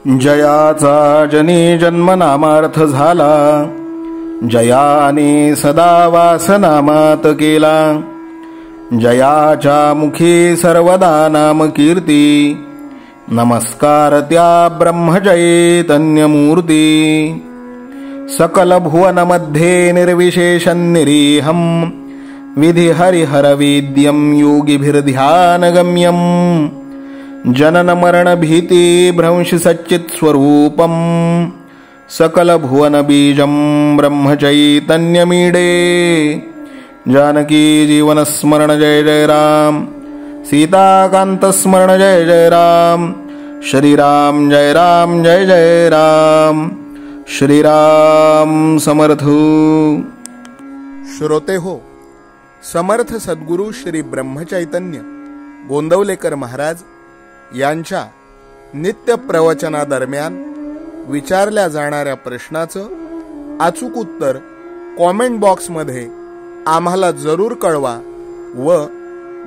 जयाचा जनी जन्म नामार्थ झाला, जयाने सदा वासनामात केला. जयाच्या मुखी सर्वदा नाम कीर्ती, नमस्कार त्या ब्रह्मचैतन्यमूर्ती. सकल भुवनमध्ये निर्विशेषं निरीहं, विधि हरिहरवेद्यं योगिभिर्ध्यानगम्यं. जनन मरण भीति भ्रंश सच्चित् स्वरूपं, सकल भुवन बीजं ब्रह्मचैतन्यमीडे. जानकी जीवन स्मरण जय जय राम, सीताकांत स्मरण जय जय राम. श्रीराम जय राम जय जय राम. श्रीराम समर्थ. श्रोते हो, समर्थ सद्गुरु श्री ब्रह्मचैतन्य गोंदवलेकर महाराज यांच्या नित्य प्रवचनादरम्यान विचारल्या जाणाऱ्या प्रश्नाचं अचूक उत्तर कॉमेंट बॉक्समध्ये आम्हाला जरूर कळवा व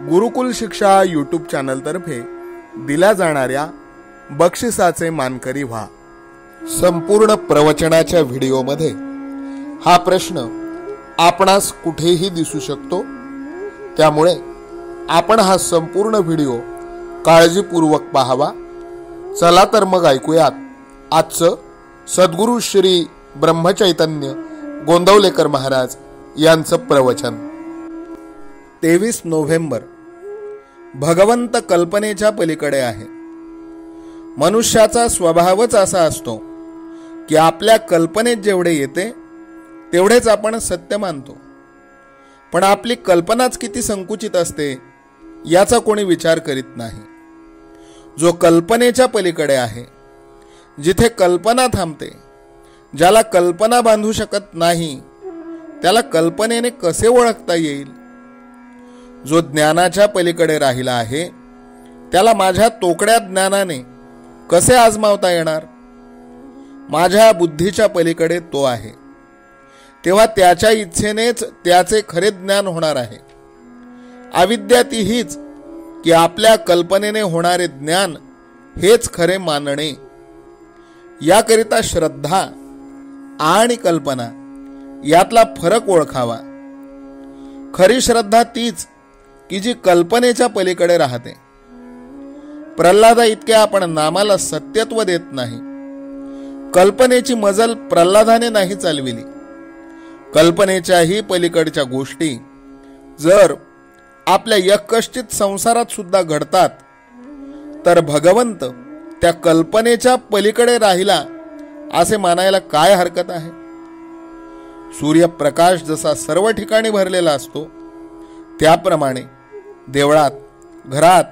गुरुकुल शिक्षा यूट्यूब चॅनलतर्फे दिल्या जाणाऱ्या बक्षिसाचे मानकरी व्हा. संपूर्ण प्रवचनाच्या व्हिडिओमध्ये हा प्रश्न आपणास कुठेही दिसू शकतो, त्यामुळे आपण हा संपूर्ण व्हिडिओ काळजीपूर्वक पाहावा. चला तर मग ऐकूयात आजचं सद्गुरु श्री ब्रह्मचैतन्य गोंदवलेकर महाराज यांचं प्रवचन. 23 नोव्हेंबर. भगवंत कल्पनेच्या पलीकडे आहे. मनुष्याचा स्वभावच असा असतो की आपल्या कल्पनेत जेवढे येते तेवढेच आपण सत्य मानतो, पण आपली कल्पनाच किती संकुचित असते याचा कोणी विचार करीत नाही. जो कल्पनेच्या पलीकडे आहे, जिथे कल्पना थांबते, ज्याला कल्पना बांधू शकत नाही, त्याला कल्पनेने कसे ओळखता येईल? जो ज्ञानाच्या पलीकडे राहिला आहे, त्याला माझ्या तोकड्या ज्ञानाने कसे आजमावता येणार? माझ्या बुद्धीच्या पलीकडे तो आहे, तेव्हा त्याच्या इच्छेनेच त्याचे खरे ज्ञान होणार आहे. अविद्या ती हीच की आपल्या कल्पनेने होणारे ज्ञान हेच खरे मानणे. याकरिता श्रद्धा आणि कल्पना यातला फरक ओळखावा. खरी श्रद्धा तीच की जी कल्पनेच्या पलीकडे राहते. प्रल्हादा इतके आपण नामाला सत्यत्व देत नाही. कल्पनेची मजल प्रल्हादाने नाही चालविली. कल्पनेच्याही पलीकडच्या गोष्टी जर आपल्या यक्कश्चित संसारात सुद्धा घडतात, तर भगवंत त्या कल्पनेच्या पलीकडे राहिला असे मानायला काय हरकत आहे? सूर्यप्रकाश जसा सर्व ठिकाणी भरलेला असतो, त्याप्रमाणे देवळात, घरात,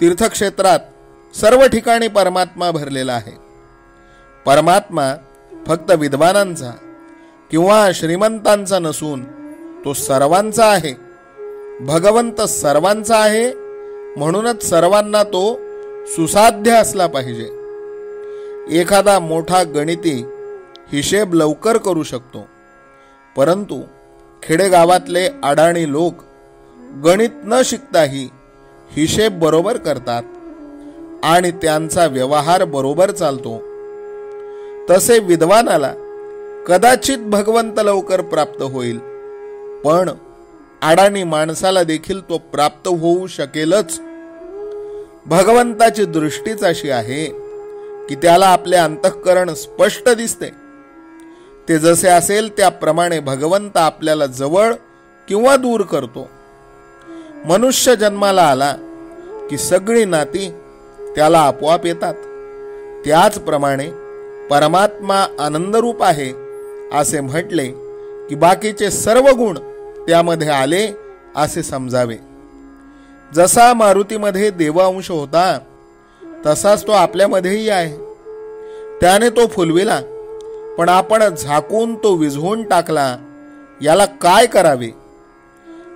तीर्थक्षेत्रात सर्व ठिकाणी परमात्मा भरलेला आहे. परमात्मा फक्त विद्वानांचा किंवा श्रीमंतांचा नसून तो सर्वांचा आहे. भगवंत सर्वांचा आहे, म्हणूनच सर्वांना तो सुसाध्य असला पाहिजे. एखादा मोठा गणिती हिशेब लवकर करू शकतो, परंतु खेडेगावातले अडाणी लोक गणित न शिकताही हिशेब बरोबर करतात आणि त्यांचा व्यवहार बरोबर चालतो. तसे विद्वानाला कदाचित भगवंत लवकर प्राप्त होईल, पण अडाणी माणसाला देखील तो प्राप्त होऊ शकेलच. भगवंताची दृष्टीच अशी आहे की त्याला आपले अंतःकरण स्पष्ट दिसते. ते जसे असेल त्याप्रमाणे भगवंत आपल्याला जवळ किंवा दूर करतो. मनुष्य जन्माला आला की सगळी नाती त्याला आपोआप येतात. त्याचप्रमाणे परमात्मा आनंदरूप आहे असे म्हटले की बाकीचे सर्व गुण त्यामध्ये आले असे समजावे. जसा मारुतीमध्ये देवांश होता, तसाच तो आपल्यामध्येही आहे. त्याने तो फुलविला, पण आपण झाकून तो विझवून टाकला. याला काय करावे?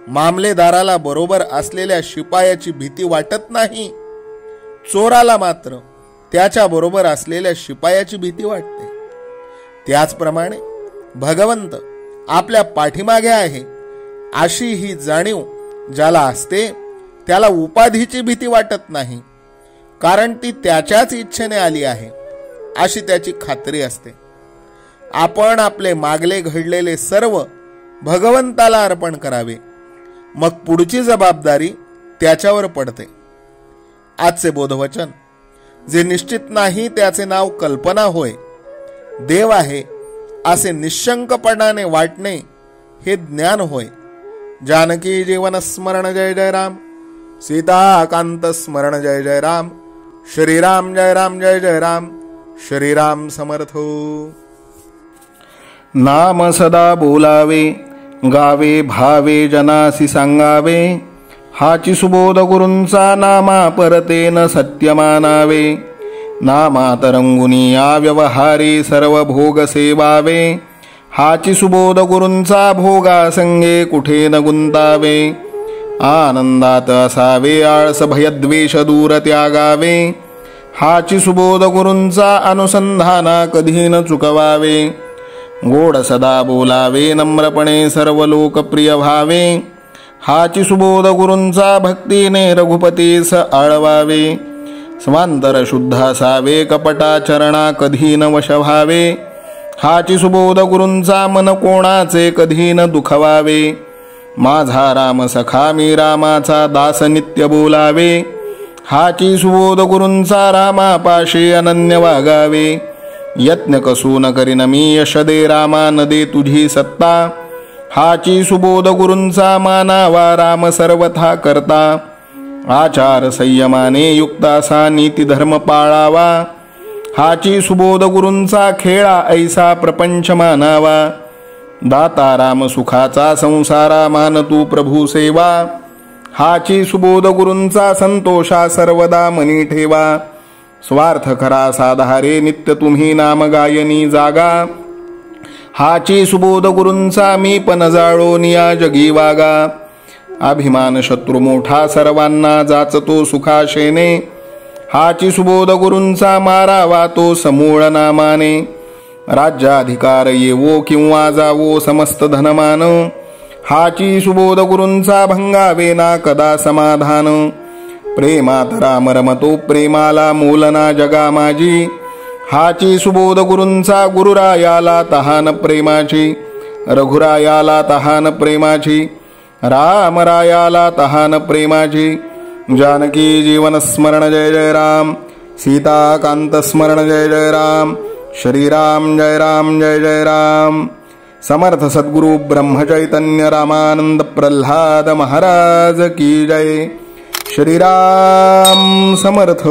मामलेदाराला बरोबर असलेल्या शिपायाची भीती वाटत नाही, चोराला मात्र त्याच्या बरोबर असलेल्या शिपायाची भीती वाटते. त्याचप्रमाणे भगवंत आपल्या पाठीमागे आहे अशी ही जाणीव ज्याला असते, त्याला उपाधीची भीती वाटत नाही, कारण ती त्याच्याच इच्छेने आली आहे अशी त्याची खात्री असते. आपण आपले मागले घडलेले सर्व भगवंताला अर्पण करावे, मग पुढची जबाबदारी त्याच्यावर पडते. आजचे बोधवचन: जे निश्चित नाही त्याचे नाव कल्पना होय. देव आहे असे निशंकपणाने वाटणे हे ज्ञान होय. जानकी जीवन स्मरण जय जय राम. सीताकांत स्मरण जय जय राम. श्रीराम जय राम जय जय राम. श्रीराम समर्थ. नाम सदा बोलावे, गावे भावे जनासी सांगावे. हाची सुबोध गुरूंचा नामा परतेन सत्य मानावे. नामात रंगुनी या व्यवहारी सर्व भोग सेवावे. हाची सुबोध गुरूंचा भोगा संगे कुठे न गुंतावे. आनंदात असावे आळस भयद्वेष दूर त्यागावे. हाची सुबोध गुरूंचा अनुसंधाना कधी न चुकवावे. गोड सदा बोलावे नम्रपणे सर्व लोकप्रिय व्हावे. हाची सुबोध गुरूंचा भक्तीने रघुपतीस आळवावे. स्वांतर शुद्ध असावे कपटाचरणा कधी न वश व्हावे. हाची सुबोध गुरूंचा मन कोणाचे कधी न दुखवावे. माझा राम सखा मी रामाचा दास नित्य बोलावे. हाची सुबोध गुरूंचा रामापाशी अनन्य वागावे. यत्न कसू न करीन मी यश दे रामा न दे तुझी सत्ता. हाची सुबोध गुरूंचा मानावा राम सर्वथा करता. आचार संयमाने युक्त असा नीती धर्म पाळावा. हाची सुबोध गुरूंचा खेळा ऐसा प्रपंच मानावा. दाता राम सुखाचा संसारा मान तू प्रभू सेवा. हाची सुबोध गुरूंचा संतोषा सर्वदा मनी ठेवा. स्वार्थ खरा साधारे नित्य तुम्ही नाम गायनी जागा. हाची सुबोध गुरूंचा मी पण जाळो निया जगी वागा. अभिमान शत्रू मोठा सर्वांना जाचतो सुखाशेने. हाची सुबोध गुरूंचा मारावा तो समूळ नामाने. राज्याधिकार येवो किंवा जावो समस्त धनमान. हाची सुबोध गुरूंचा भंगावे ना कदा समाधान. प्रेमात राम रमतो प्रेमाला मोलना जगा माझी. हाची सुबोध गुरूंचा गुरुरायाला तहान प्रेमाची. रघुरायाला तहान प्रेमाची. रामरायाला तहान प्रेमाची. जानकी जीवन स्मरण जय जय राम. सीताकांत स्मरण जय जय राम. श्रीराम जय राम जय जय राम. समर्थ सद्गुरु ब्रह्मचैतन्य रामानंद प्रल्हाद महाराज की जय. श्रीराम समर्थ.